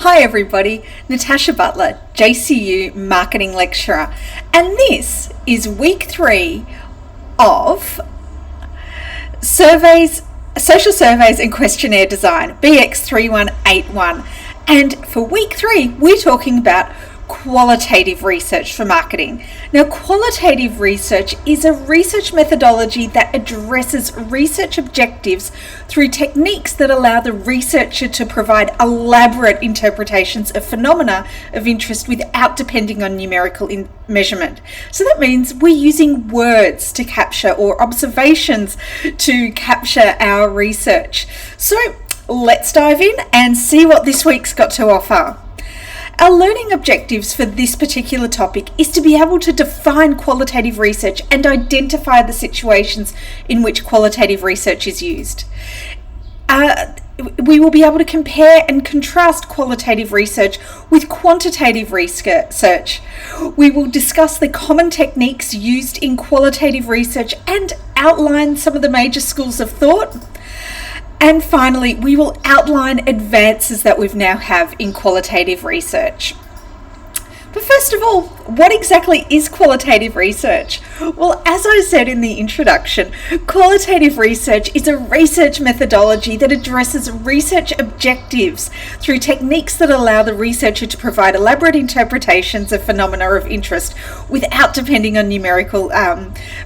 Hi everybody, Natasha Butler, JCU Marketing Lecturer, and this is week 3 of Social Surveys and Questionnaire Design, BX3181. And for week 3, we're talking about qualitative research for marketing. Now, qualitative research is a research methodology that addresses research objectives through techniques that allow the researcher to provide elaborate interpretations of phenomena of interest without depending on numerical measurement. So that means we're using words to capture or observations to capture our research. So let's dive in and see what this week's got to offer. Our learning objectives for this particular topic is to be able to define qualitative research and identify the situations in which qualitative research is used. We will be able to compare and contrast qualitative research with quantitative research. We will discuss the common techniques used in qualitative research and outline some of the major schools of thought. And finally, we will outline advances that we now have in qualitative research. But first of all, what exactly is qualitative research? Well, as I said in the introduction, qualitative research is a research methodology that addresses research objectives through techniques that allow the researcher to provide elaborate interpretations of phenomena of interest without depending on numerical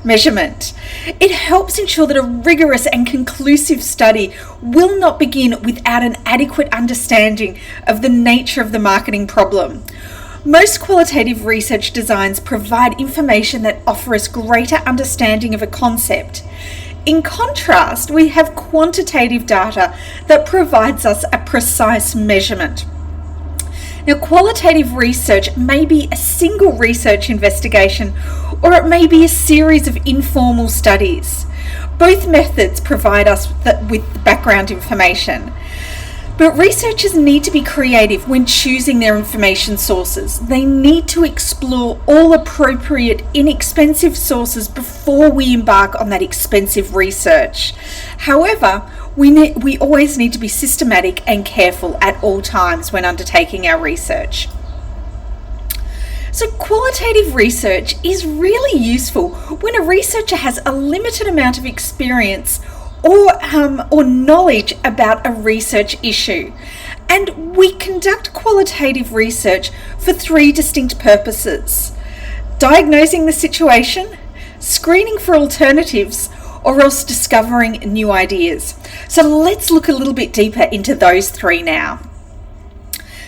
measurement. It helps ensure that a rigorous and conclusive study will not begin without an adequate understanding of the nature of the marketing problem. Most qualitative research designs provide information that offer us greater understanding of a concept. In contrast, we have quantitative data that provides us a precise measurement. Now, qualitative research may be a single research investigation, or it may be a series of informal studies. Both methods provide us with background information. But researchers need to be creative when choosing their information sources. They need to explore all appropriate, inexpensive sources before we embark on that expensive research. However, we always need to be systematic and careful at all times when undertaking our research. So qualitative research is really useful when a researcher has a limited amount of experience or knowledge about a research issue. And we conduct qualitative research for 3 distinct purposes: diagnosing the situation, screening for alternatives, or else discovering new ideas. So let's look a little bit deeper into those 3 now.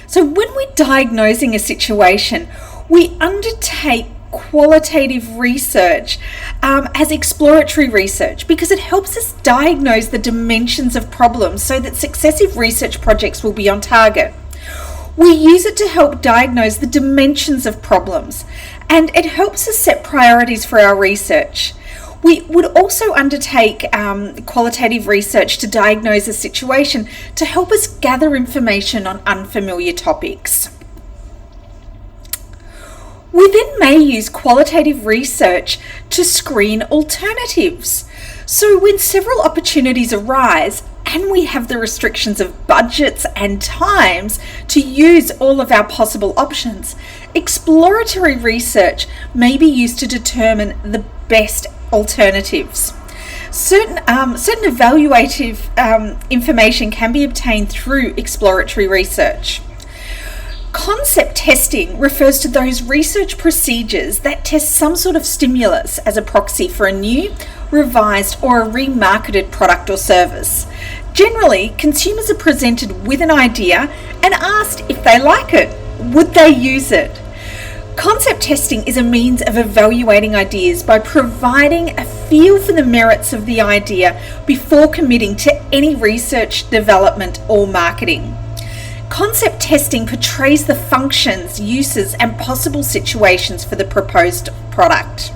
So when we're diagnosing a situation, we undertake qualitative research as exploratory research because it helps us diagnose the dimensions of problems so that successive research projects will be on target. We use it to help diagnose the dimensions of problems, and it helps us set priorities for our research. We would also undertake qualitative research to diagnose a situation to help us gather information on unfamiliar topics. We then may use qualitative research to screen alternatives. So when several opportunities arise and we have the restrictions of budgets and times to use all of our possible options, exploratory research may be used to determine the best alternatives. Certain evaluative information can be obtained through exploratory research. Concept testing refers to those research procedures that test some sort of stimulus as a proxy for a new, revised, or a remarketed product or service. Generally, consumers are presented with an idea and asked if they like it. Would they use it? Concept testing is a means of evaluating ideas by providing a feel for the merits of the idea before committing to any research, development, or marketing. Concept testing portrays the functions, uses, and possible situations for the proposed product.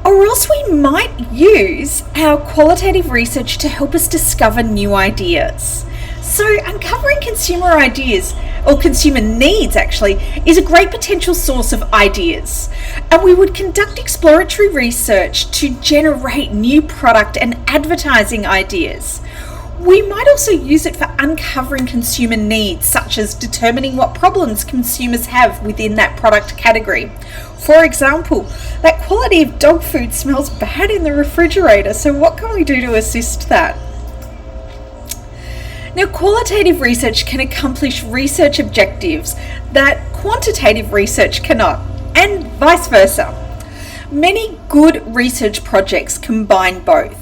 Or else we might use our qualitative research to help us discover new ideas. So uncovering consumer ideas, or consumer needs actually, is a great potential source of ideas. And we would conduct exploratory research to generate new product and advertising ideas. We might also use it for uncovering consumer needs, such as determining what problems consumers have within that product category. For example, that quality of dog food smells bad in the refrigerator, so what can we do to assist that? Now, qualitative research can accomplish research objectives that quantitative research cannot, and vice versa. Many good research projects combine both.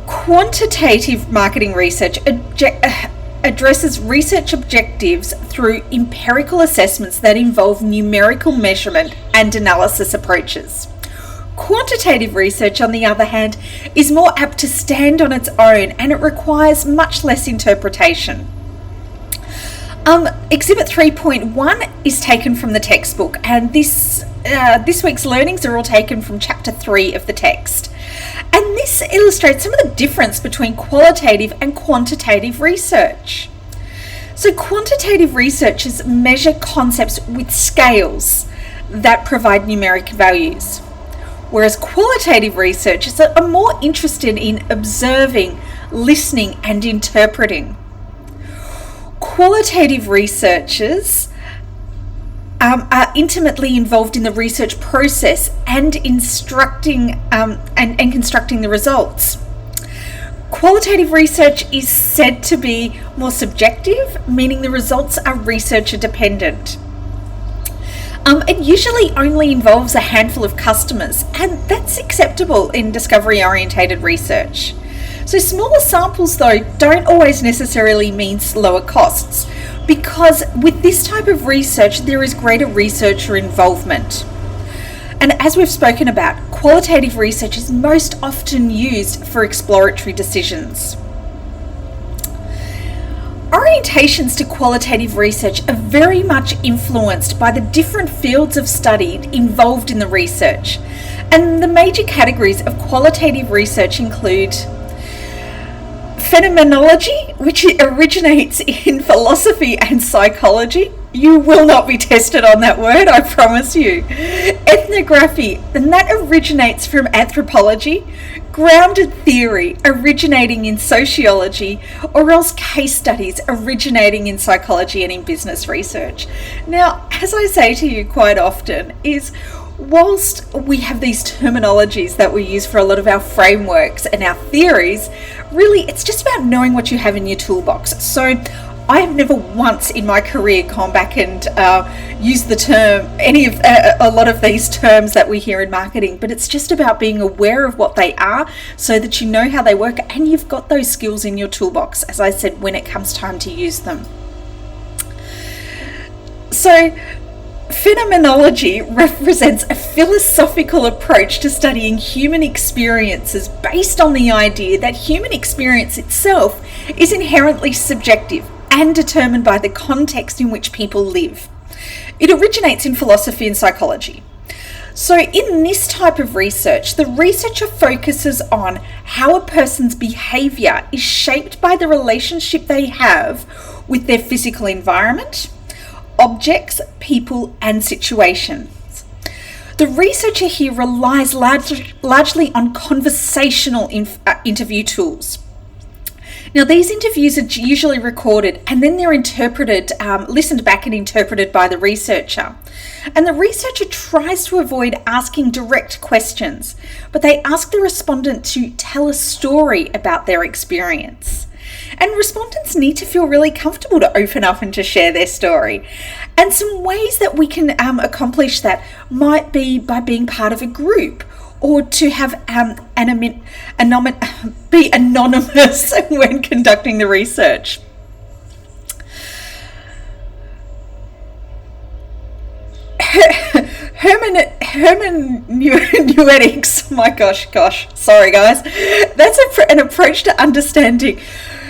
Quantitative marketing research addresses research objectives through empirical assessments that involve numerical measurement and analysis approaches. Quantitative research, on the other hand, is more apt to stand on its own, and it requires much less interpretation. Exhibit 3.1 is taken from the textbook, and this week's learnings are all taken from chapter 3 of the text. And this illustrates some of the difference between qualitative and quantitative research. So quantitative researchers measure concepts with scales that provide numeric values, whereas qualitative researchers are more interested in observing, listening, and interpreting. Qualitative researchers are intimately involved in the research process and instructing and constructing the results. Qualitative research is said to be more subjective, meaning the results are researcher dependent. It usually only involves a handful of customers, and that's acceptable in discovery-orientated research. So smaller samples, though, don't always necessarily mean lower costs, because with this type of research, there is greater researcher involvement. And as we've spoken about, qualitative research is most often used for exploratory decisions. Orientations to qualitative research are very much influenced by the different fields of study involved in the research. And the major categories of qualitative research include phenomenology, which originates in philosophy and psychology. You will not be tested on that word, I promise you. Ethnography, and that originates from anthropology. Grounded theory, originating in sociology, or else case studies originating in psychology and in business research. Now, as I say to you quite often, is whilst we have these terminologies that we use for a lot of our frameworks and our theories, really it's just about knowing what you have in your toolbox. So I have never once in my career gone back and used the term, a lot of these terms that we hear in marketing, but it's just about being aware of what they are so that you know how they work and you've got those skills in your toolbox, as I said, when it comes time to use them. So phenomenology represents a philosophical approach to studying human experiences based on the idea that human experience itself is inherently subjective and determined by the context in which people live. It originates in philosophy and psychology. So in this type of research, the researcher focuses on how a person's behaviour is shaped by the relationship they have with their physical environment, objects, people, and situations. The researcher here relies largely on conversational interview tools. Now, these interviews are usually recorded and then they're interpreted, listened back and interpreted by the researcher. And the researcher tries to avoid asking direct questions, but they ask the respondent to tell a story about their experience. And respondents need to feel really comfortable to open up and to share their story. And some ways that we can accomplish that might be by being part of a group, or to have be anonymous when conducting the research. Hermeneutics, my gosh, sorry guys. That's an approach to understanding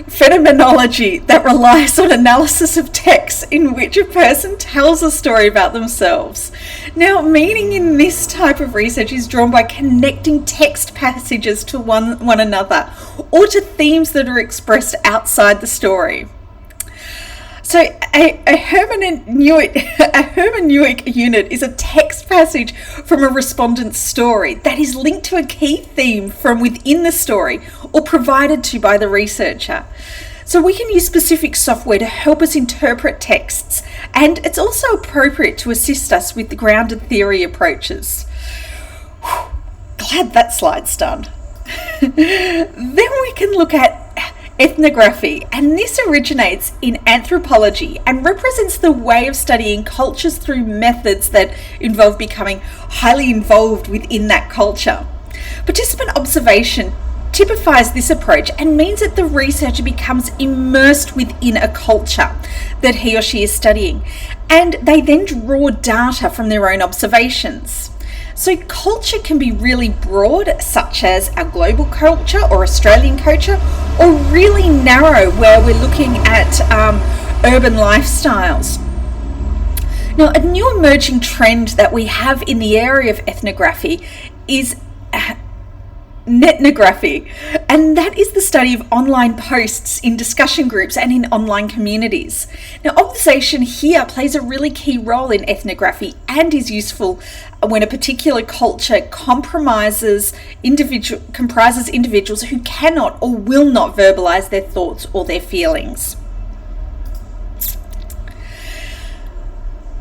phenomenology that relies on analysis of text in which a person tells a story about themselves. Now, meaning in this type of research is drawn by connecting text passages to one another or to themes that are expressed outside the story. So a hermeneutic unit is a text passage from a respondent's story that is linked to a key theme from within the story or provided to by the researcher. So we can use specific software to help us interpret texts, and it's also appropriate to assist us with the grounded theory approaches. Glad that slide's done. Then we can look at ethnography, and this originates in anthropology and represents the way of studying cultures through methods that involve becoming highly involved within that culture. Participant observation typifies this approach and means that the researcher becomes immersed within a culture that he or she is studying, and they then draw data from their own observations. So culture can be really broad, such as our global culture or Australian culture, or really narrow, where we're looking at urban lifestyles. Now, a new emerging trend that we have in the area of ethnography is netnography, and that is the study of online posts in discussion groups and in online communities. Now, observation here plays a really key role in ethnography and is useful when a particular culture comprises individuals who cannot or will not verbalize their thoughts or their feelings.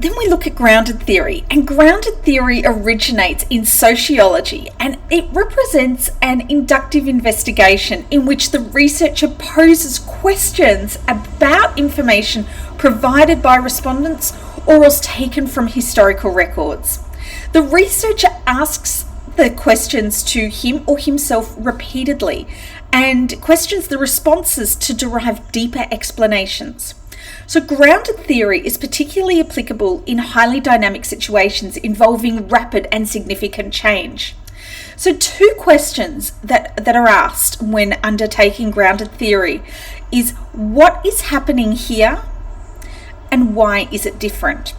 Then we look at grounded theory, and grounded theory originates in sociology, and it represents an inductive investigation in which the researcher poses questions about information provided by respondents or else taken from historical records. The researcher asks the questions to him or himself repeatedly and questions the responses to derive deeper explanations. So grounded theory is particularly applicable in highly dynamic situations involving rapid and significant change. So two questions that are asked when undertaking grounded theory is, what is happening here and why is it different?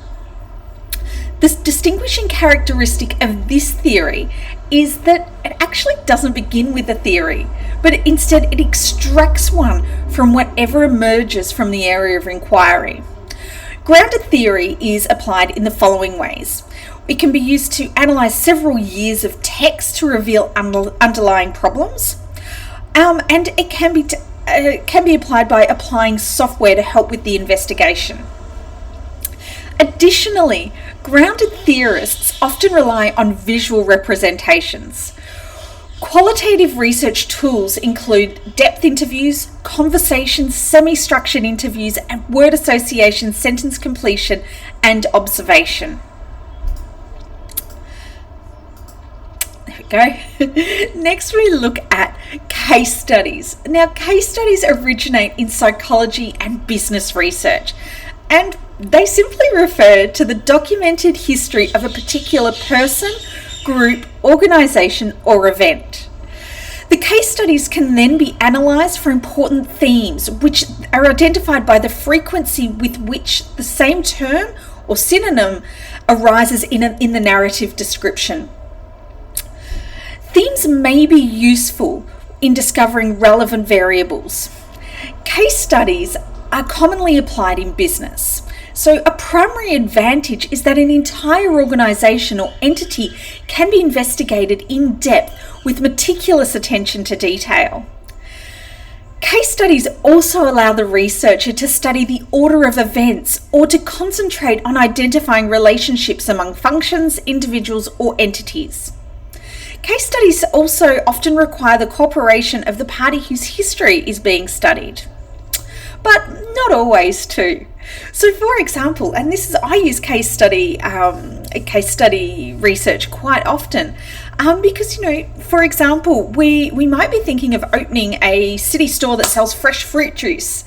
The distinguishing characteristic of this theory is that it actually doesn't begin with a theory, but instead it extracts one from whatever emerges from the area of inquiry. Grounded theory is applied in the following ways. It can be used to analyse several years of text to reveal underlying problems, and it can be applied by applying software to help with the investigation. Additionally, grounded theorists often rely on visual representations. Qualitative research tools include depth interviews, conversations, semi-structured interviews, and word association, sentence completion, and observation. There we go. Next, we look at case studies. Now, case studies originate in psychology and business research, and they simply refer to the documented history of a particular person, group, organisation, or event. The case studies can then be analysed for important themes, which are identified by the frequency with which the same term or synonym arises in the narrative description. Themes may be useful in discovering relevant variables. Case studies are commonly applied in business. So a primary advantage is that an entire organisation or entity can be investigated in depth with meticulous attention to detail. Case studies also allow the researcher to study the order of events or to concentrate on identifying relationships among functions, individuals, or entities. Case studies also often require the cooperation of the party whose history is being studied, but not always too. So, for example, and I use case study research quite often, because for example, we might be thinking of opening a city store that sells fresh fruit juice,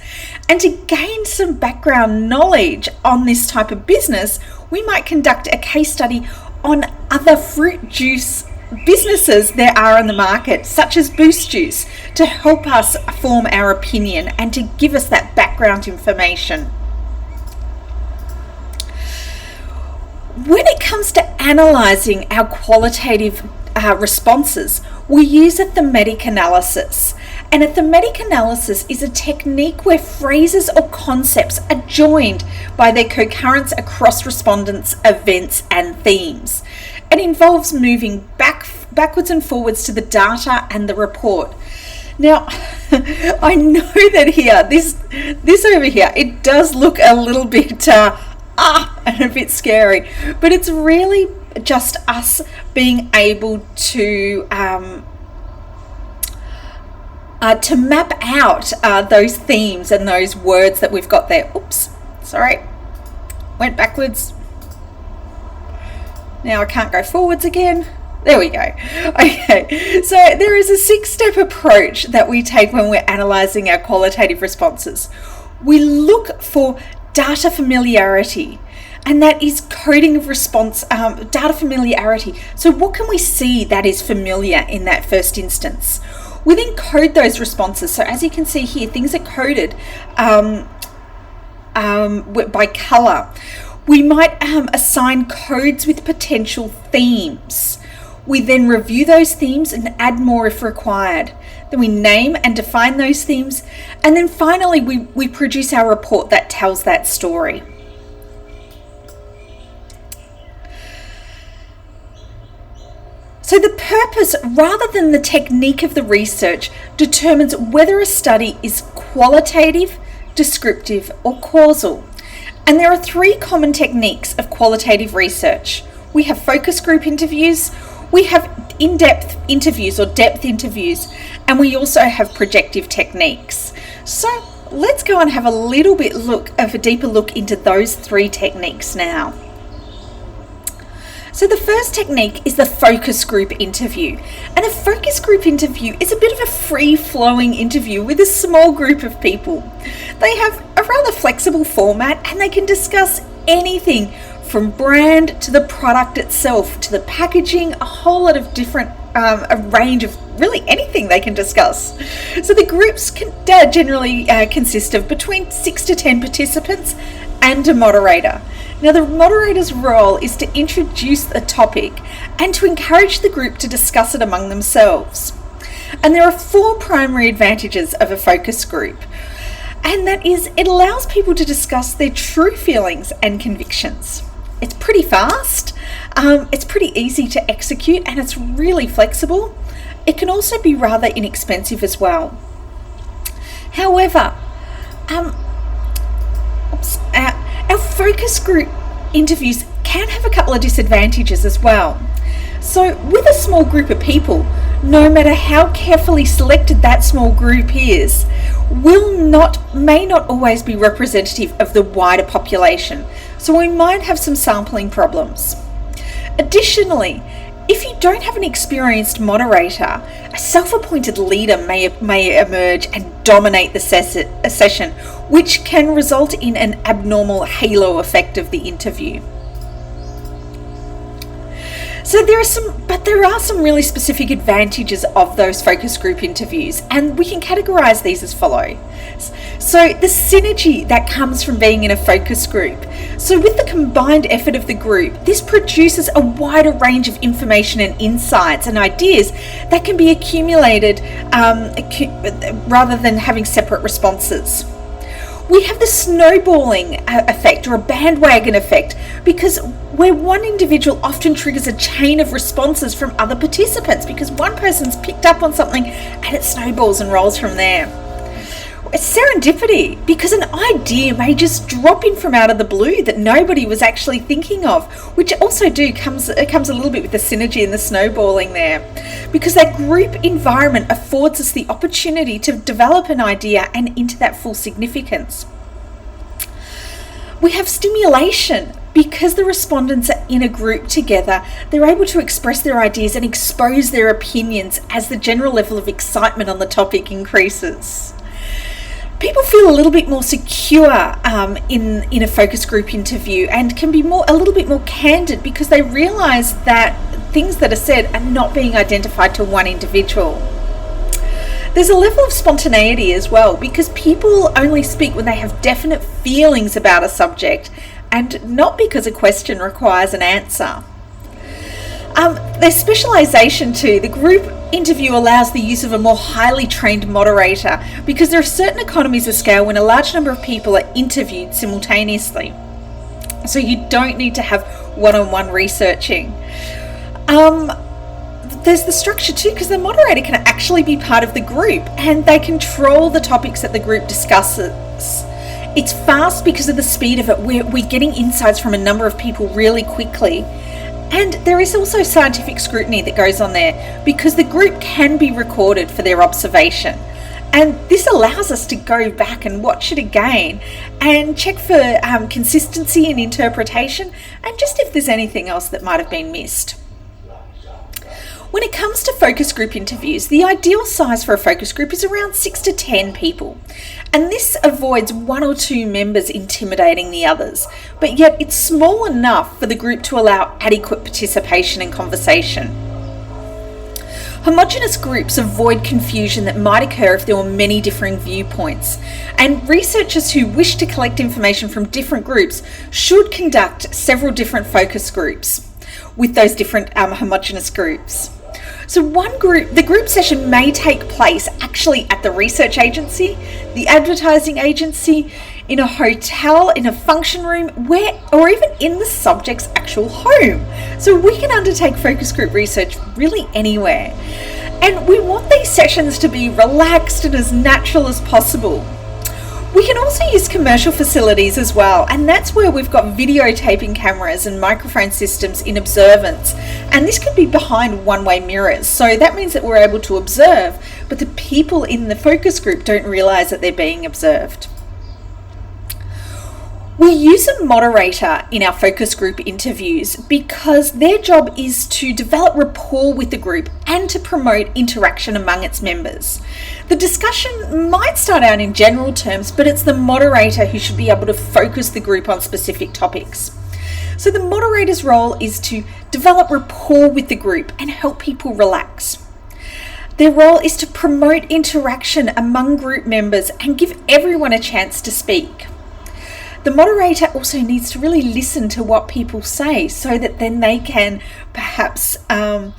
and to gain some background knowledge on this type of business, we might conduct a case study on other fruit juice businesses there are in the market, such as Boost Juice, to help us form our opinion and to give us that background information. When it comes to analysing our qualitative responses, we use a thematic analysis. And a thematic analysis is a technique where phrases or concepts are joined by their concurrence across respondents, events, and themes. It involves moving backwards and forwards to the data and the report. Now, I know that here, this over here, it does look a little bit and a bit scary, but it's really just us being able to map out those themes and those words that we've got there. Oops, sorry, went backwards. Now I can't go forwards again. There we go. Okay, so there is a 6-step approach that we take when we're analysing our qualitative responses. We look for data familiarity, and that is coding of response, data familiarity. So what can we see that is familiar in that first instance? We then code those responses. So as you can see here, things are coded by colour. We might assign codes with potential themes. We then review those themes and add more if required. Then we name and define those themes. And then finally, we produce our report that tells that story. So the purpose, rather than the technique of the research, determines whether a study is qualitative, descriptive, or causal. And there are 3 common techniques of qualitative research. We have focus group interviews, we have in-depth interviews or depth interviews, and we also have projective techniques. So let's go and have a deeper look into those 3 techniques now. So the first technique is the focus group interview. And a focus group interview is a bit of a free-flowing interview with a small group of people. They have a rather flexible format and they can discuss anything from brand to the product itself to the packaging, a whole lot of different, a range of really anything they can discuss. So the groups can generally consist of between 6 to 10 participants and a moderator. Now, the moderator's role is to introduce a topic and to encourage the group to discuss it among themselves. And there are 4 primary advantages of a focus group. And that is, it allows people to discuss their true feelings and convictions. It's pretty fast, it's pretty easy to execute, and it's really flexible. It can also be rather inexpensive as well. However, our focus group interviews can have a couple of disadvantages as well. So with a small group of people, no matter how carefully selected that small group is, may not always be representative of the wider population. So we might have some sampling problems. Additionally, if you don't have an experienced moderator, a self-appointed leader may emerge and dominate the session, which can result in an abnormal halo effect of the interview. So there are some really specific advantages of those focus group interviews, and we can categorize these as follows. So the synergy that comes from being in a focus group. So with the combined effort of the group, this produces a wider range of information and insights and ideas that can be accumulated rather than having separate responses. We have the snowballing effect or a bandwagon effect, because where one individual often triggers a chain of responses from other participants because one person's picked up on something and it snowballs and rolls from there. It's serendipity, because an idea may just drop in from out of the blue that nobody was actually thinking of, which also comes a little bit with the synergy and the snowballing there, because that group environment affords us the opportunity to develop an idea and into that full significance. We have stimulation. Because the respondents are in a group together, they're able to express their ideas and expose their opinions as the general level of excitement on the topic increases. People feel a little bit more secure in a focus group interview and can be a little bit more candid, because they realise that things that are said are not being identified to one individual. There's a level of spontaneity as well, because people only speak when they have definite feelings about a subject, and not because a question requires an answer. There's specialisation too. The group interview allows the use of a more highly trained moderator, because there are certain economies of scale when a large number of people are interviewed simultaneously. So you don't need to have one-on-one researching. there's the structure too, because the moderator can actually be part of the group and they control the topics that the group discusses. It's fast because of the speed of it. We're getting insights from a number of people really quickly. And there is also scientific scrutiny that goes on there because the group can be recorded for their observation. And this allows us to go back and watch it again and check for consistency in interpretation and just if there's anything else that might have been missed. When it comes to focus group interviews, the ideal size for a focus group is around 6 to 10 people. And this avoids 1 or 2 members intimidating the others, but yet it's small enough for the group to allow adequate participation and conversation. Homogeneous groups avoid confusion that might occur if there were many differing viewpoints, and researchers who wish to collect information from different groups should conduct several different focus groups with those different homogeneous groups. So the group session may take place actually at the research agency, the advertising agency, in a hotel, in a function room, or even in the subject's actual home. So we can undertake focus group research really anywhere. And we want these sessions to be relaxed and as natural as possible. We can also use commercial facilities as well, and that's where we've got videotaping cameras and microphone systems in observance, and this could be behind one-way mirrors, so that means that we're able to observe, but the people in the focus group don't realise that they're being observed. We use a moderator in our focus group interviews because their job is to develop rapport with the group and to promote interaction among its members. The discussion might start out in general terms, but it's the moderator who should be able to focus the group on specific topics. So the moderator's role is to develop rapport with the group and help people relax. Their role is to promote interaction among group members and give everyone a chance to speak. The moderator also needs to really listen to what people say so that then they can perhaps turn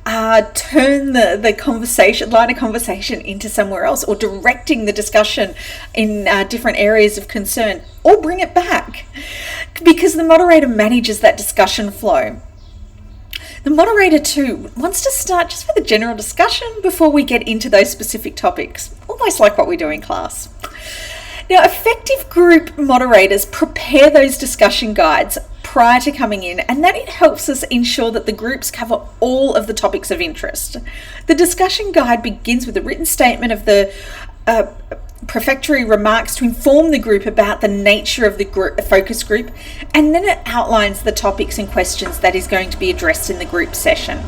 the conversation, line of conversation into somewhere else, or directing the discussion in different areas of concern, or bring it back, because the moderator manages that discussion flow. The moderator too wants to start just with a general discussion before we get into those specific topics, almost like what we do in class. Now, effective group moderators prepare those discussion guides prior to coming in, and that it helps us ensure that the groups cover all of the topics of interest. The discussion guide begins with a written statement of the prefatory remarks to inform the group about the nature of the focus group, and then it outlines the topics and questions that is going to be addressed in the group session.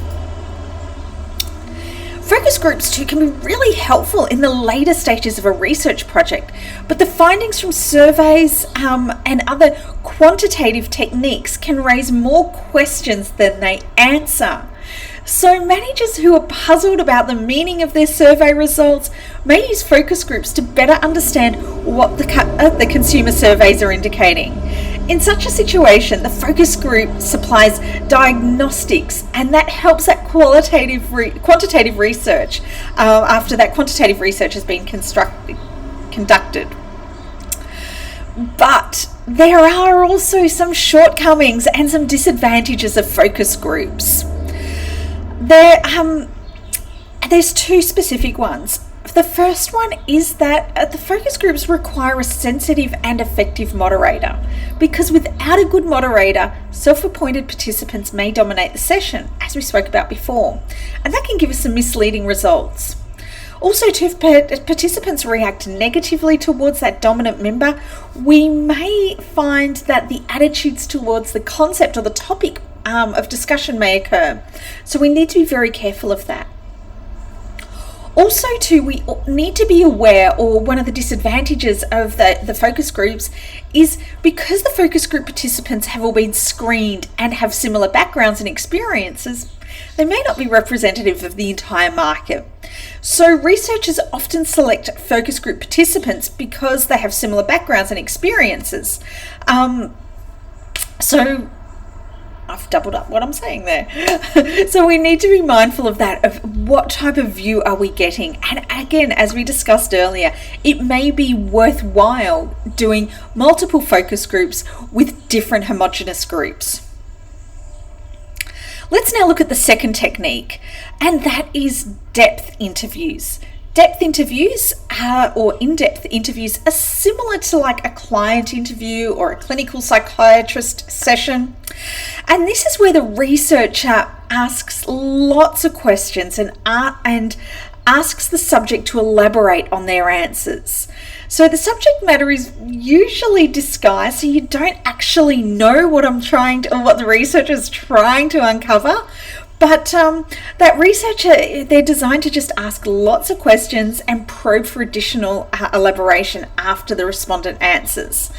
Focus groups too can be really helpful in the later stages of a research project, but the findings from surveys and other quantitative techniques can raise more questions than they answer. So managers who are puzzled about the meaning of their survey results may use focus groups to better understand what the consumer surveys are indicating. In such a situation, the focus group supplies diagnostics, and that helps that quantitative research after that quantitative research has been conducted. But there are also some shortcomings and some disadvantages of focus groups. There's 2 specific ones. The first one is that the focus groups require a sensitive and effective moderator, because without a good moderator, self-appointed participants may dominate the session, as we spoke about before, and that can give us some misleading results. Also, if participants react negatively towards that dominant member, we may find that the attitudes towards the concept or the topic of discussion may occur. So we need to be very careful of that. Also too, we need to be aware, or one of the disadvantages of the focus groups is because the focus group participants have all been screened and have similar backgrounds and experiences, they may not be representative of the entire market. So researchers often select focus group participants because they have similar backgrounds and experiences. So I've doubled up what I'm saying there. So we need to be mindful of that, of what type of view are we getting. And again, as we discussed earlier, it may be worthwhile doing multiple focus groups with different homogeneous groups. Let's now look at the second technique, and that is depth interviews. Depth interviews or in-depth interviews are similar to like a client interview or a clinical psychiatrist session. And this is where the researcher asks lots of questions and asks the subject to elaborate on their answers. So the subject matter is usually disguised, so you don't actually know what what the researcher is trying to uncover. But that researcher, they're designed to just ask lots of questions and probe for additional elaboration after the respondent answers.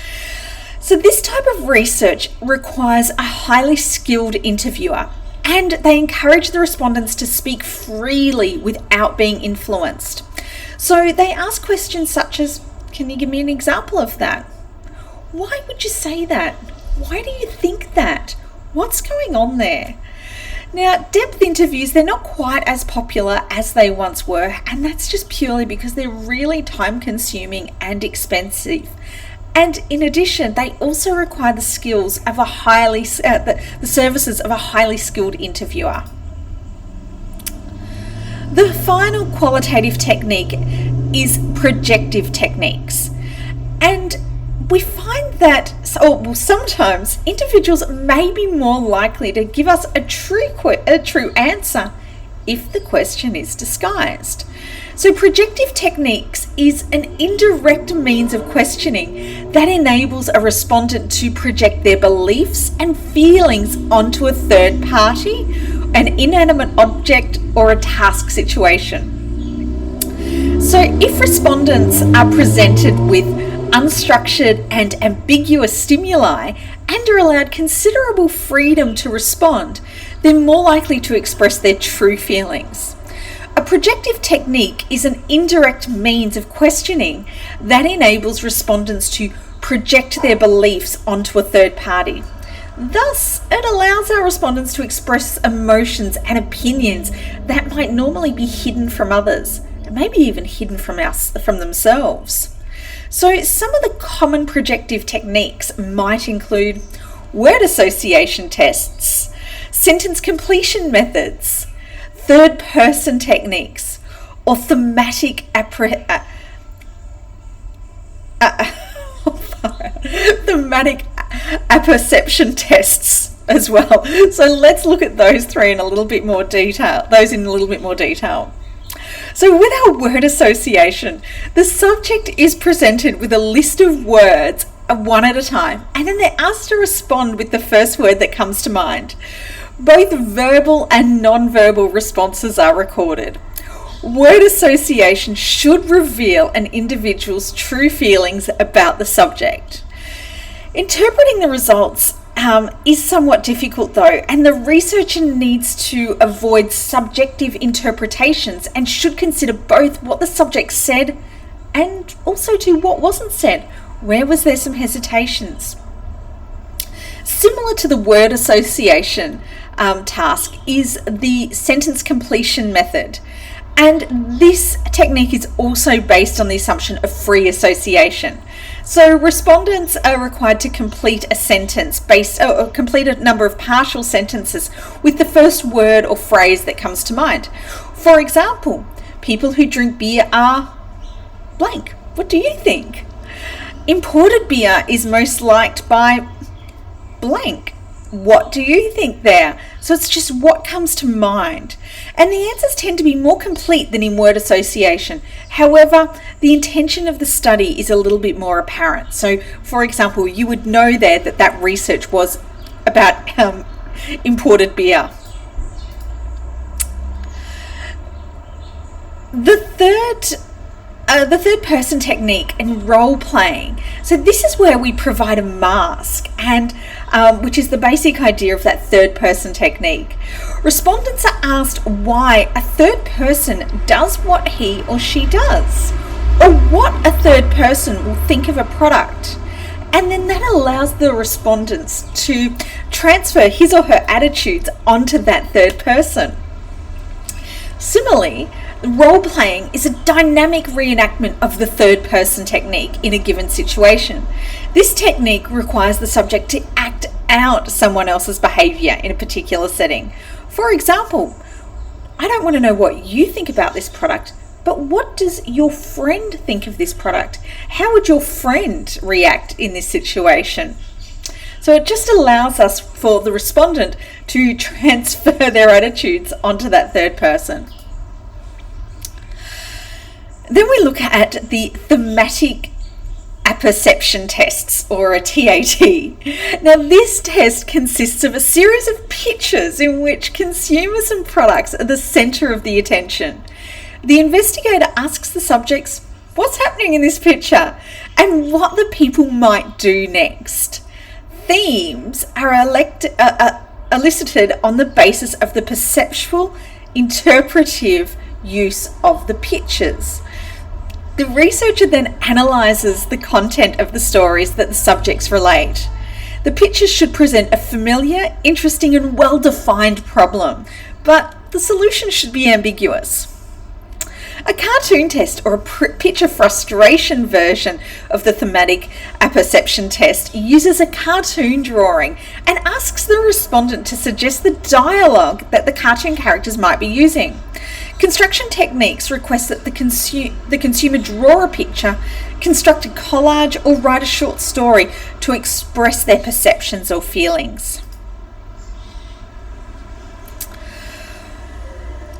So this type of research requires a highly skilled interviewer, and they encourage the respondents to speak freely without being influenced. So they ask questions such as, can you give me an example of that? Why would you say that? Why do you think that? What's going on there? Now, depth interviews, they're not quite as popular as they once were, and that's just purely because they're really time-consuming and expensive. And in addition, they also require the skills of the services of a highly skilled interviewer. The final qualitative technique is projective techniques. And we find that sometimes individuals may be more likely to give us a true answer if the question is disguised. So projective techniques is an indirect means of questioning that enables a respondent to project their beliefs and feelings onto a third party, an inanimate object, or a task situation. So if respondents are presented with unstructured and ambiguous stimuli and are allowed considerable freedom to respond, they're more likely to express their true feelings. A projective technique is an indirect means of questioning that enables respondents to project their beliefs onto a third party. Thus, it allows our respondents to express emotions and opinions that might normally be hidden from others, and maybe even hidden from themselves. So some of the common projective techniques might include word association tests, sentence completion methods, third-person techniques, or thematic apperception tests as well. So let's look at those three in a little bit more detail. So with our word association, the subject is presented with a list of words one at a time, and then they're asked to respond with the first word that comes to mind. Both verbal and non-verbal responses are recorded. Word association should reveal an individual's true feelings about the subject. Interpreting the results is somewhat difficult though, and the researcher needs to avoid subjective interpretations and should consider both what the subject said and also to what wasn't said. Where was there some hesitations? Similar to the word association task is the sentence completion method. And this technique is also based on the assumption of free association. So respondents are required to complete a sentence complete a number of partial sentences with the first word or phrase that comes to mind. For example, people who drink beer are blank. What do you think? Imported beer is most liked by blank. What do you think there? So it's just what comes to mind. And the answers tend to be more complete than in word association. However, the intention of the study is a little bit more apparent. So, for example, you would know there that research was about imported beer. The third person technique and role playing. So this is where we provide a mask, and which is the basic idea of that third person technique. Respondents are asked why a third person does what he or she does, or what a third person will think of a product. And then that allows the respondents to transfer his or her attitudes onto that third person. Similarly, role-playing is a dynamic reenactment of the third-person technique in a given situation. This technique requires the subject to act out someone else's behaviour in a particular setting. For example, I don't want to know what you think about this product, but what does your friend think of this product? How would your friend react in this situation? So it just allows us for the respondent to transfer their attitudes onto that third person. Then we look at the thematic apperception tests, or a TAT. Now, this test consists of a series of pictures in which consumers and products are the center of the attention. The investigator asks the subjects what's happening in this picture and what the people might do next. Themes are elicited on the basis of the perceptual, interpretive use of the pictures. The researcher then analyses the content of the stories that the subjects relate. The pictures should present a familiar, interesting and well-defined problem, but the solution should be ambiguous. A cartoon test, or a picture frustration version of the thematic apperception test, uses a cartoon drawing and asks the respondent to suggest the dialogue that the cartoon characters might be using. Construction techniques request that the consumer draw a picture, construct a collage, or write a short story to express their perceptions or feelings.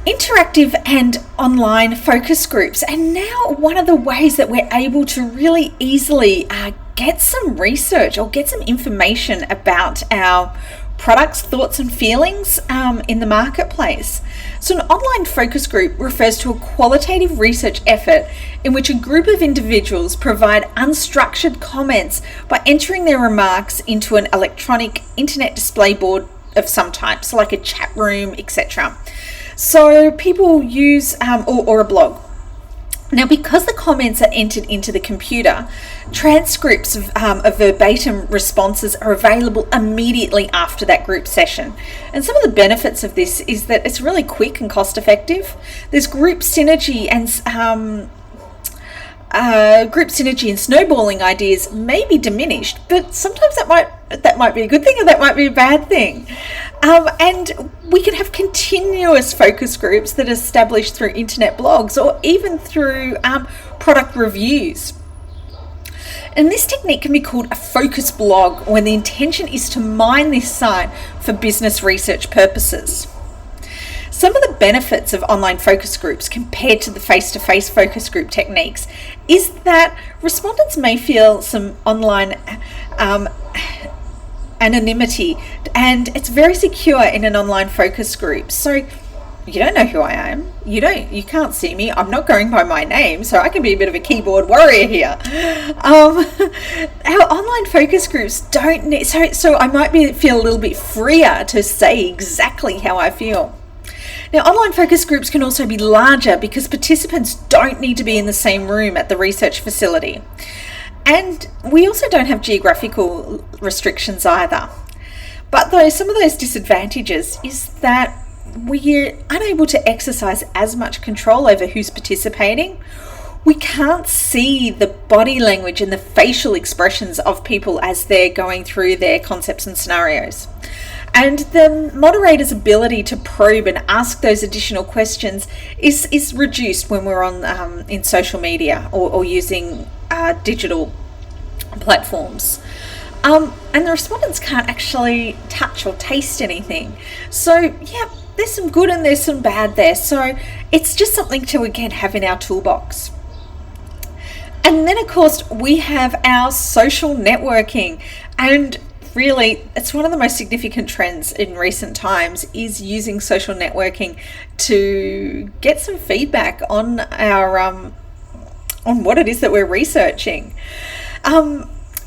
Interactive and online focus groups are now one of the ways that we're able to really easily get some research or get some information about our products, thoughts and feelings in the marketplace. So an online focus group refers to a qualitative research effort in which a group of individuals provide unstructured comments by entering their remarks into an electronic internet display board of some type, so like a chat room, etc. So people use, or a blog. Now, because the comments are entered into the computer, transcripts of verbatim responses are available immediately after that group session. And some of the benefits of this is that it's really quick and cost effective. There's group synergy and snowballing ideas may be diminished, but sometimes that might be a good thing or that might be a bad thing. And we can have continuous focus groups that are established through internet blogs or even through product reviews. And this technique can be called a focus blog when the intention is to mine this site for business research purposes. Some of the benefits of online focus groups compared to the face-to-face focus group techniques is that respondents may feel some online anonymity, and it's very secure in an online focus group. So you don't know who I am. You can't see me. I'm not going by my name, so I can be a bit of a keyboard warrior here. Our online focus groups don't need, so I might feel a little bit freer to say exactly how I feel. Now, online focus groups can also be larger because participants don't need to be in the same room at the research facility. And we also don't have geographical restrictions either. But some of those disadvantages is that we're unable to exercise as much control over who's participating. We can't see the body language and the facial expressions of people as they're going through their concepts and scenarios. And the moderator's ability to probe and ask those additional questions is reduced when we're on in social media or using digital platforms. And the respondents can't actually touch or taste anything. So yeah, there's some good and there's some bad there. So it's just something to again have in our toolbox. And then of course we have our social networking, and really it's one of the most significant trends in recent times is using social networking to get some feedback on our on what it is that we're researching.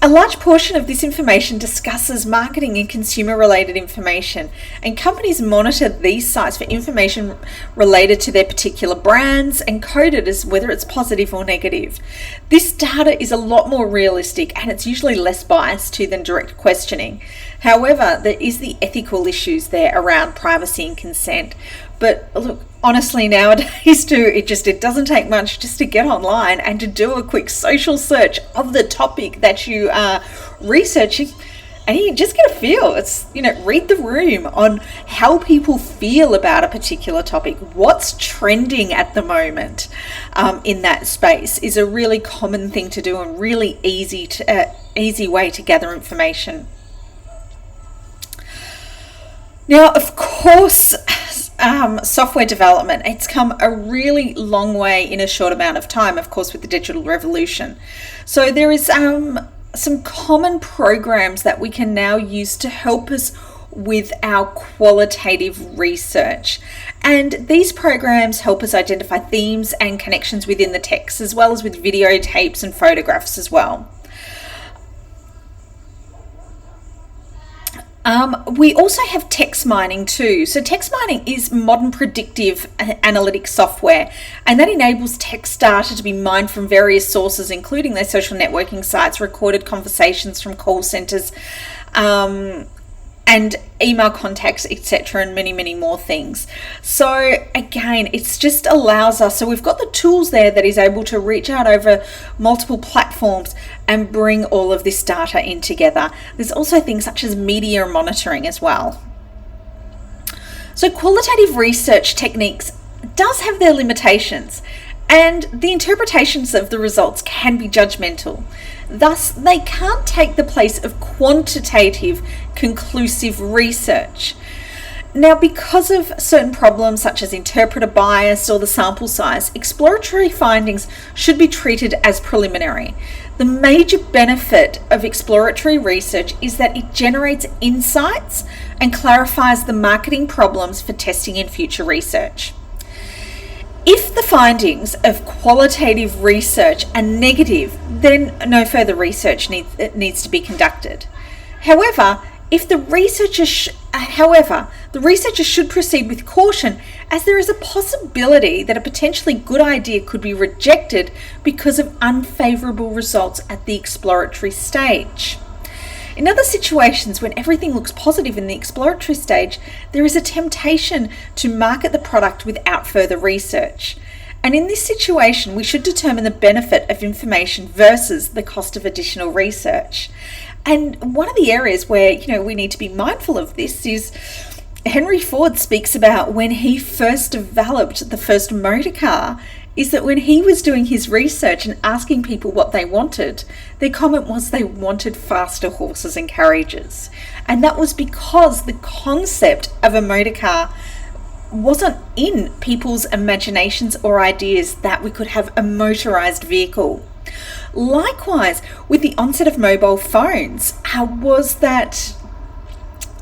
A large portion of this information discusses marketing and consumer related information, and companies monitor these sites for information related to their particular brands and code it as whether it's positive or negative. This data is a lot more realistic and it's usually less biased than direct questioning. However, there is the ethical issues there around privacy and consent. But look, honestly, nowadays too, it doesn't take much just to get online and to do a quick social search of the topic that you are researching, and you just get a feel. It's, read the room on how people feel about a particular topic. What's trending at the moment in that space is a really common thing to do and really easy way to gather information. Now, of course, software development, it's come a really long way in a short amount of time, of course, with the digital revolution. So there is some common programs that we can now use to help us with our qualitative research. And these programs help us identify themes and connections within the text, as well as with videotapes and photographs as well. We also have text mining too. So text mining is modern predictive analytics software, and that enables text data to be mined from various sources, including their social networking sites, recorded conversations from call centers, and email contacts, etc., and many, many more things. So again, it's just allows us, so we've got the tools there that is able to reach out over multiple platforms and bring all of this data in together. There's also things such as media monitoring as well. So qualitative research techniques does have their limitations, and the interpretations of the results can be judgmental. Thus, they can't take the place of quantitative, conclusive research. Now, because of certain problems such as interpreter bias or the sample size, exploratory findings should be treated as preliminary. The major benefit of exploratory research is that it generates insights and clarifies the marketing problems for testing in future research. If the findings of qualitative research are negative, then no further research needs to be conducted. However, the researcher should proceed with caution, as there is a possibility that a potentially good idea could be rejected because of unfavourable results at the exploratory stage. In other situations, when everything looks positive in the exploratory stage, there is a temptation to market the product without further research. And in this situation, we should determine the benefit of information versus the cost of additional research. And one of the areas where, we need to be mindful of this is Henry Ford speaks about when he first developed the first motor car, is that when he was doing his research and asking people what they wanted, their comment was they wanted faster horses and carriages. And that was because the concept of a motor car wasn't in people's imaginations or ideas that we could have a motorized vehicle. Likewise, with the onset of mobile phones, was that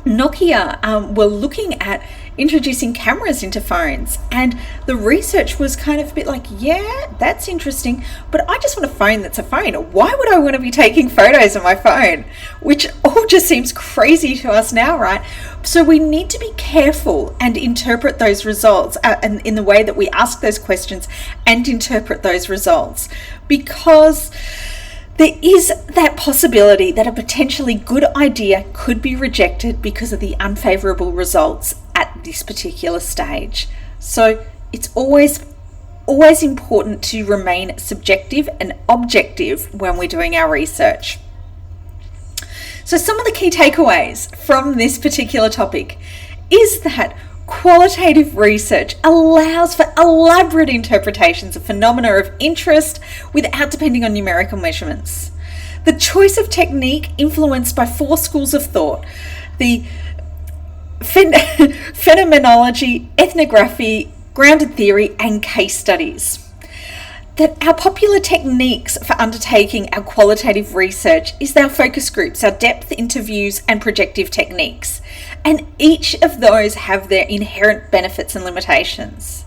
Nokia were looking at introducing cameras into phones, and the research was kind of a bit like, yeah, that's interesting, but I just want a phone that's a phone. Why would I want to be taking photos on my phone? Which all just seems crazy to us now, right? So we need to be careful and interpret those results and in the way that we ask those questions and interpret those results, because there is that possibility that a potentially good idea could be rejected because of the unfavourable results at this particular stage. So it's always important to remain subjective and objective when we're doing our research. So some of the key takeaways from this particular topic is that qualitative research allows for elaborate interpretations of phenomena of interest without depending on numerical measurements. The choice of technique influenced by 4 schools of thought: the phenomenology, ethnography, grounded theory, and case studies. That our popular techniques for undertaking our qualitative research is our focus groups, our depth interviews, and projective techniques. And each of those have their inherent benefits and limitations.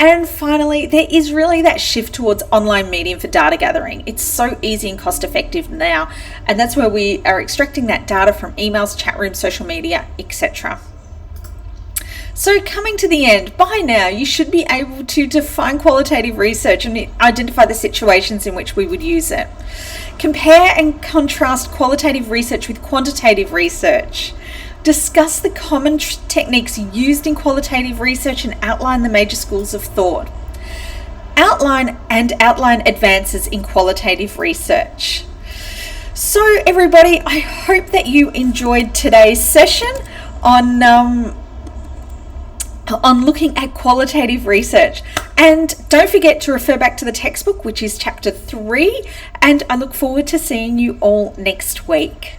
And finally, there is really that shift towards online medium for data gathering. It's so easy and cost effective now, and that's where we are extracting that data from emails, chat rooms, social media, etc. So coming to the end, by now you should be able to define qualitative research and identify the situations in which we would use it. Compare and contrast qualitative research with quantitative research. Discuss the common techniques used in qualitative research and outline the major schools of thought. Outline advances in qualitative research. So everybody, I hope that you enjoyed today's session on looking at qualitative research. And don't forget to refer back to the textbook, which is chapter 3, and I look forward to seeing you all next week.